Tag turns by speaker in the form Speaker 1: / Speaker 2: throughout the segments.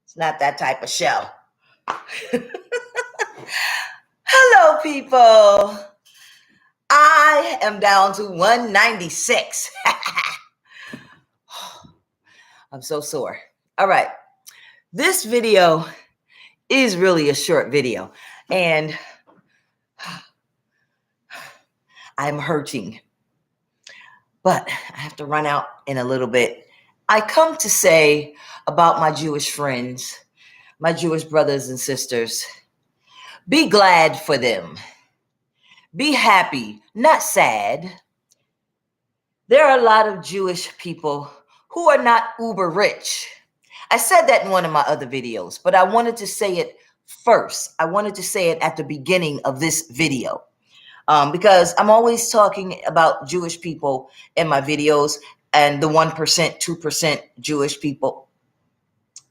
Speaker 1: It's not that type of show. Hello, people. I am down to 196. I'm so sore. All right. This video is really a short video, and I'm hurting, but I have to run out in a little bit. I come to say about my Jewish friends, my Jewish brothers and sisters, be glad for them. Be happy, not sad. There are a lot of Jewish people who are not uber rich. I said that in one of my other videos, but I wanted to say it first. I wanted to say it at the beginning of this video because I'm always talking about Jewish people in my videos and the 1%, 2% Jewish people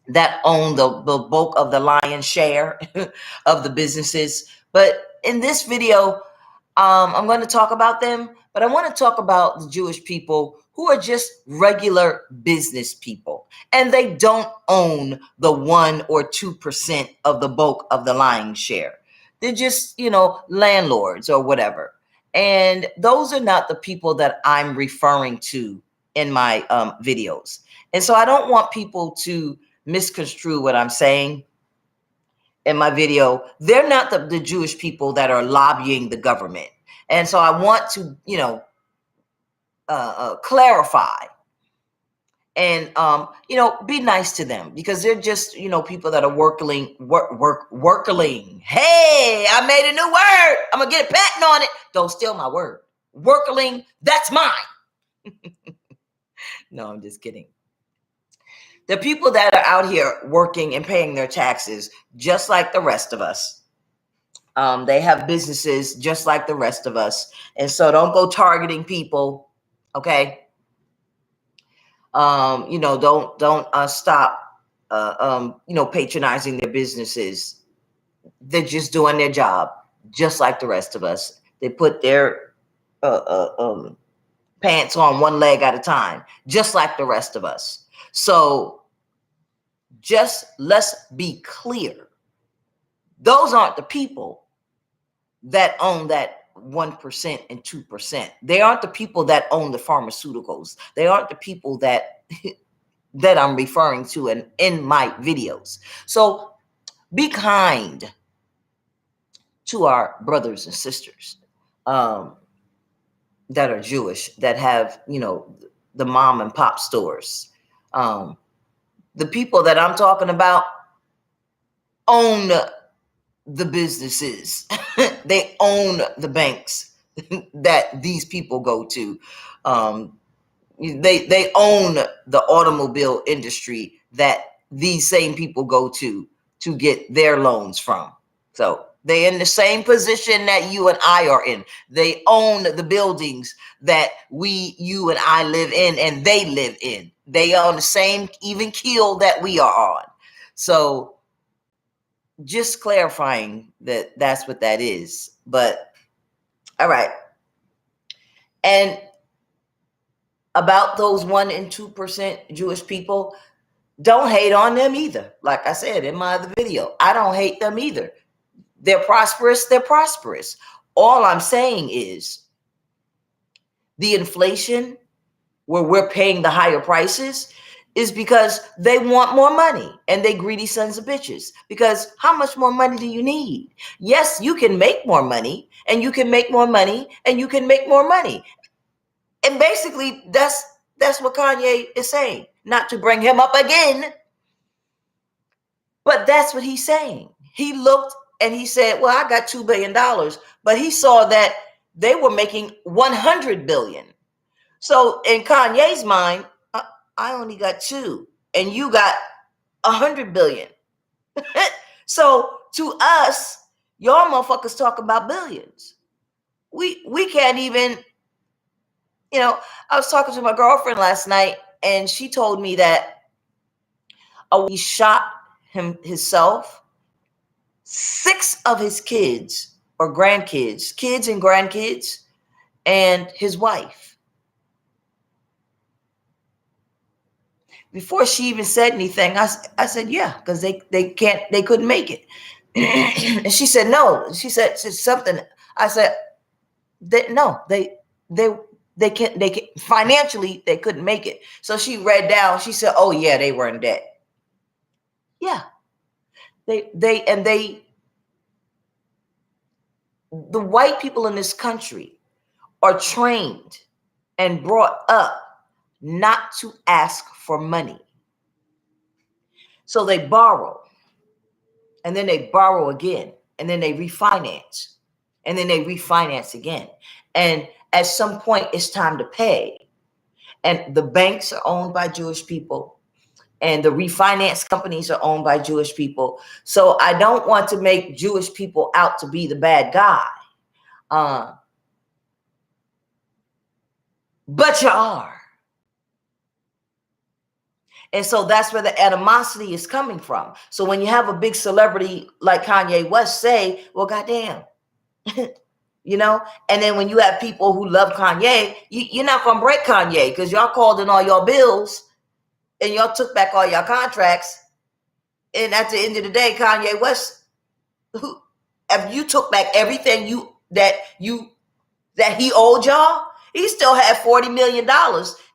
Speaker 1: that own the bulk of the lion's share of the businesses. But in this video, I'm going to talk about them, but I want to talk about the Jewish people who are just regular business people, and they don't own the 1 or 2% of the bulk of the lion's share. They're just, landlords or whatever. And those are not the people that I'm referring to in my videos. And so I don't want people to misconstrue what I'm saying in my video. They're not the Jewish people that are lobbying the government. And so I want to, clarify and, be nice to them, because they're just, people that are workaling. Hey, I made a new word. I'm going to get a patent on it. Don't steal my word. Workaling, that's mine. No, I'm just kidding. The people that are out here working and paying their taxes, just like the rest of us. They have businesses just like the rest of us. And so don't go targeting people. Okay. Don't stop, patronizing their businesses. They're just doing their job just like the rest of us. They put their pants on one leg at a time, just like the rest of us. So just let's be clear. Those aren't the people that own that 1% and 2%. They aren't the people that own the pharmaceuticals. They aren't the people that I'm referring to in my videos. So be kind to our brothers and sisters that are Jewish, that have, the mom and pop stores. The people that I'm talking about own the businesses. They own the banks that these people go to. They own the automobile industry that these same people go to get their loans from. So they're in the same position that you and I are in. They own the buildings that you and I live in, and they live in. They are on the same even keel that we are on. So just clarifying that that's what that is. But all right. And about those 1 and 2% Jewish people, don't hate on them either. Like I said in my other video, I don't hate them either. They're prosperous. They're prosperous. All I'm saying is the inflation where we're paying the higher prices is because they want more money, and they greedy sons of bitches. Because how much more money do you need? Yes, you can make more money, and you can make more money, and you can make more money. And basically, that's what Kanye is saying. Not to bring him up again, but that's what he's saying. He looked and he said, well, I got $2 billion, but he saw that they were making 100 billion. So in Kanye's mind, I only got 2 and you got 100 billion. So to us, y'all motherfuckers talk about billions. We can't even, I was talking to my girlfriend last night, and she told me that he shot himself, 6 of his kids or grandkids, kids and grandkids, and his wife. Before she even said anything, I said, yeah, because they couldn't make it. And she said, no. She said something. I said, no, they they can financially they couldn't make it. So she read down. She said, oh yeah, they were in debt. Yeah, they the white people in this country are trained and brought up not to ask for money. So they borrow, and then they borrow again, and then they refinance, and then they refinance again. And at some point, it's time to pay. And the banks are owned by Jewish people, and the refinance companies are owned by Jewish people. So I don't want to make Jewish people out to be the bad guy. But you are. And so that's where the animosity is coming from. So when you have a big celebrity like Kanye West say, well, goddamn, you know, and then when you have people who love Kanye, you're not going to break Kanye because y'all called in all your bills and y'all took back all your contracts. And at the end of the day, Kanye West, if you took back everything that he owed y'all, he still had $40 million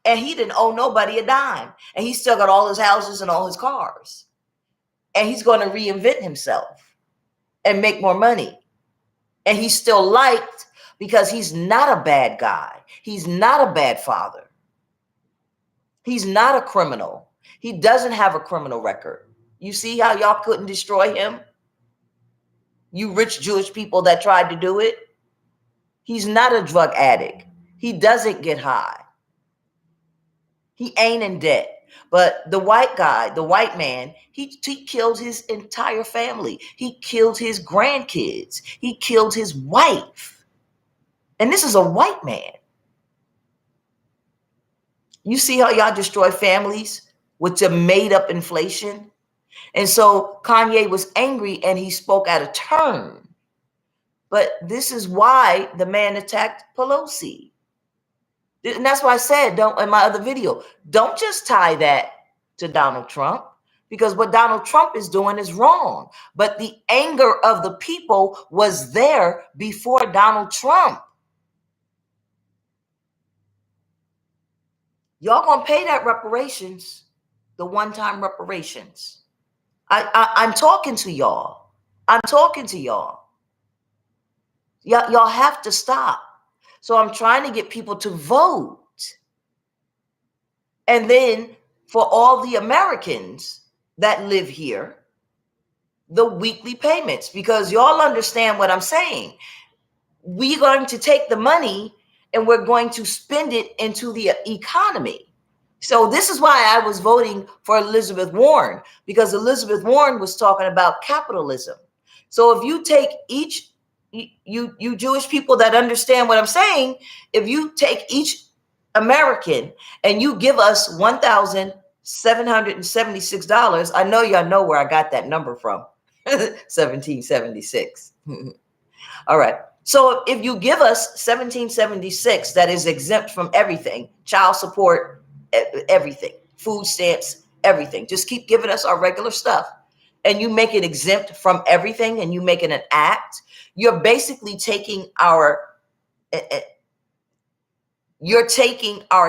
Speaker 1: and he didn't owe nobody a dime. And he still got all his houses and all his cars. And he's going to reinvent himself and make more money. And he's still liked because he's not a bad guy. He's not a bad father. He's not a criminal. He doesn't have a criminal record. You see how y'all couldn't destroy him? You rich Jewish people that tried to do it. He's not a drug addict. He doesn't get high. He ain't in debt. But the white guy, the white man, he killed his entire family. He killed his grandkids. He killed his wife. And this is a white man. You see how y'all destroy families with your made up inflation? And so Kanye was angry and he spoke out of turn. But this is why the man attacked Pelosi. And that's why I said, in my other video, don't just tie that to Donald Trump, because what Donald Trump is doing is wrong. But the anger of the people was there before Donald Trump. Y'all gonna pay that reparations, the one-time reparations. I'm talking to y'all. I'm talking to y'all. Y'all have to stop. So I'm trying to get people to vote. And then for all the Americans that live here, the weekly payments, because y'all understand what I'm saying. We're going to take the money and we're going to spend it into the economy. So this is why I was voting for Elizabeth Warren, because Elizabeth Warren was talking about capitalism. So if you take each, you Jewish people that understand what I'm saying, if you take each American and you give us $1,776, I know y'all know where I got that number from, 1776. All right. So if you give us 1776, that is exempt from everything, child support, everything, food stamps, everything. Just keep giving us our regular stuff. And you make it exempt from everything and you make it an act. You're basically taking our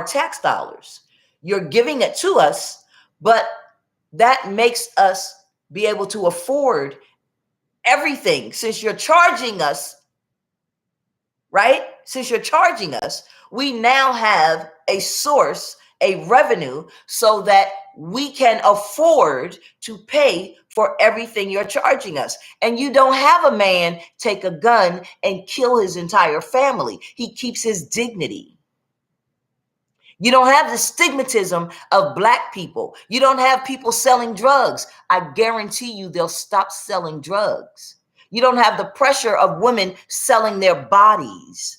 Speaker 1: tax dollars. You're giving it to us, but that makes us be able to afford everything. Since you're charging us, right? Since you're charging us, we now have a source, a revenue, so that we can afford to pay for everything you're charging us. And you don't have a man take a gun and kill his entire family. He keeps his dignity. You don't have the stigmatism of Black people. You don't have people selling drugs. I guarantee you they'll stop selling drugs. You don't have the pressure of women selling their bodies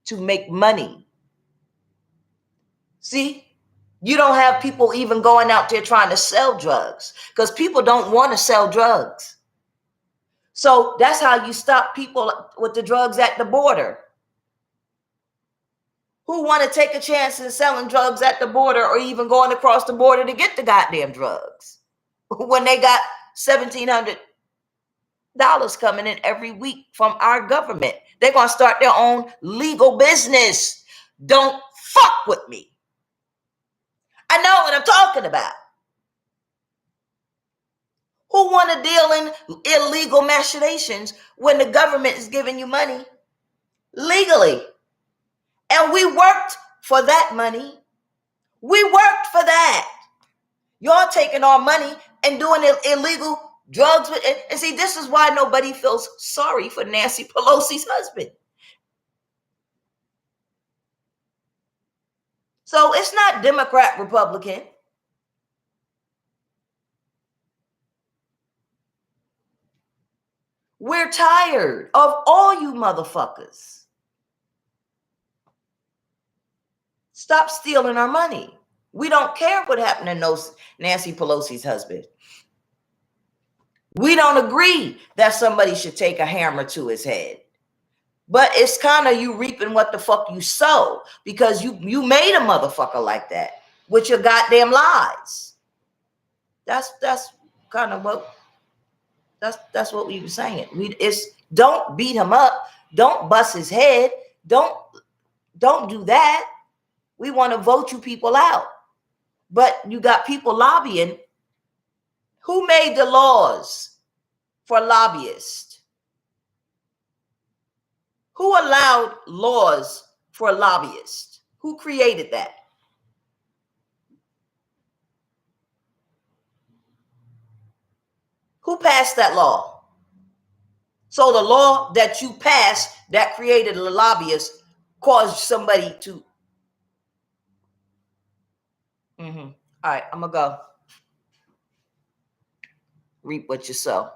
Speaker 1: to make money. See, you don't have people even going out there trying to sell drugs because people don't want to sell drugs. So that's how you stop people with the drugs at the border. who want to take a chance in selling drugs at the border or even going across the border to get the goddamn drugs when they got $1,700 coming in every week from our government. They're going to start their own legal business. Don't fuck with me. I know what I'm talking about. Who want to deal in illegal machinations when the government is giving you money legally? And we worked for that money. We worked for that. Y'all taking our money and doing illegal drugs with it. And see, this is why nobody feels sorry for Nancy Pelosi's husband. So it's not Democrat, Republican. We're tired of all you motherfuckers. Stop stealing our money. We don't care what happened to Nancy Pelosi's husband. We don't agree that somebody should take a hammer to his head. But it's kind of you reaping what the fuck you sow, because you made a motherfucker like that with your goddamn lies. That's kind of what that's what we were saying. It's don't beat him up, don't bust his head, don't do that. We want to vote you people out. But you got people lobbying. Who made the laws for lobbyists? Who allowed laws for lobbyists? Who created that? Who passed that law? So the law that you passed that created a lobbyist caused somebody to. All right, I'm going to go. Reap what you sow.